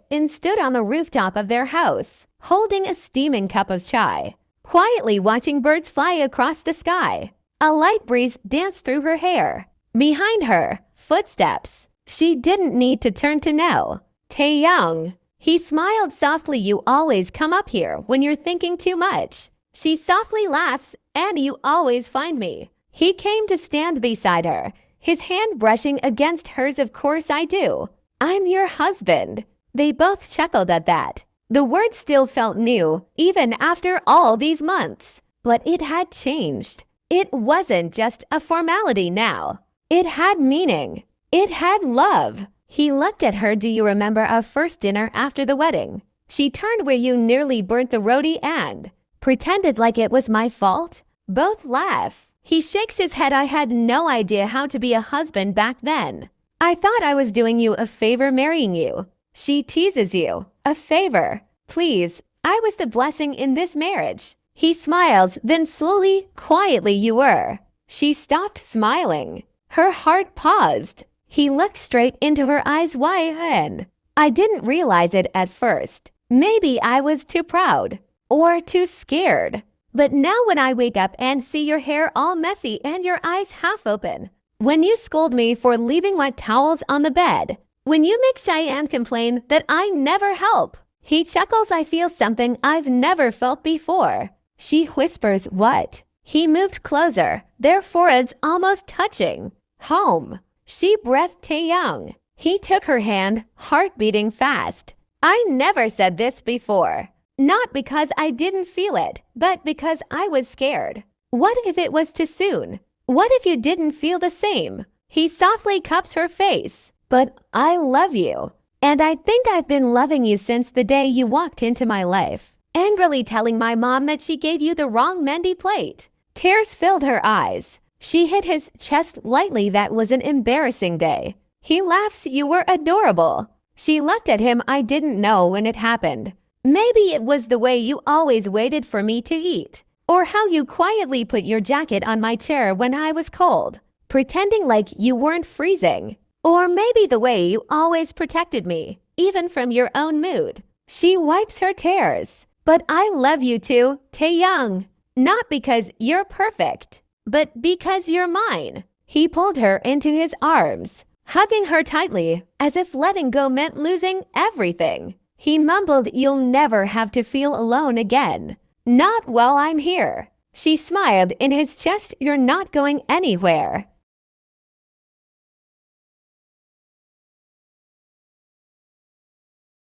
and stood on the rooftop of their house, holding a steaming cup of chai, quietly watching birds fly across the sky. A light breeze danced through her hair. Behind her, footsteps. She didn't need to turn to know. Taeyang. He smiled softly. You always come up here when you're thinking too much. She softly laughs, and you always find me. He came to stand beside her, his hand brushing against hers. Of course I do. I'm your husband. They both chuckled at that. The word still felt new, even after all these months. But it had changed. It wasn't just a formality now. It had meaning. It had love. He looked at her. Do you remember our first dinner after the wedding? She turned. Where you nearly burnt the roti and pretended like it was my fault? Both laugh. He shakes his head. I had no idea how to be a husband back then. I thought I was doing you a favor marrying you. She teases you. A favor. Please, I was the blessing in this marriage. He smiles, then slowly, quietly, you were. She stopped smiling. Her heart paused. He looked straight into her eyes. Why? I didn't realize it at first. Maybe I was too proud or too scared. But now when I wake up and see your hair all messy and your eyes half open, when you scold me for leaving wet towels on the bed, when you make Cheyenne complain that I never help, he chuckles. I feel something I've never felt before. She whispers, what? He moved closer, their foreheads almost touching. Home. She breathed. Taeyang. He took her hand, heart beating fast. I never said this before. Not because I didn't feel it, but because I was scared. What if it was too soon? What if you didn't feel the same? He softly cups her face. But I love you. And I think I've been loving you since the day you walked into my life, angrily telling my mom that she gave you the wrong Mendy plate. Tears filled her eyes. She hit his chest lightly. That was an embarrassing day. He laughs. You were adorable. She looked at him. I didn't know when it happened. Maybe it was the way you always waited for me to eat, or how you quietly put your jacket on my chair when I was cold, pretending like you weren't freezing. Or maybe the way you always protected me, even from your own mood. She wipes her tears. But I love you too, Taeyang. Not because you're perfect, but because you're mine. He pulled her into his arms, hugging her tightly, as if letting go meant losing everything. He mumbled, you'll never have to feel alone again. Not while I'm here. She smiled in his chest. You're not going anywhere.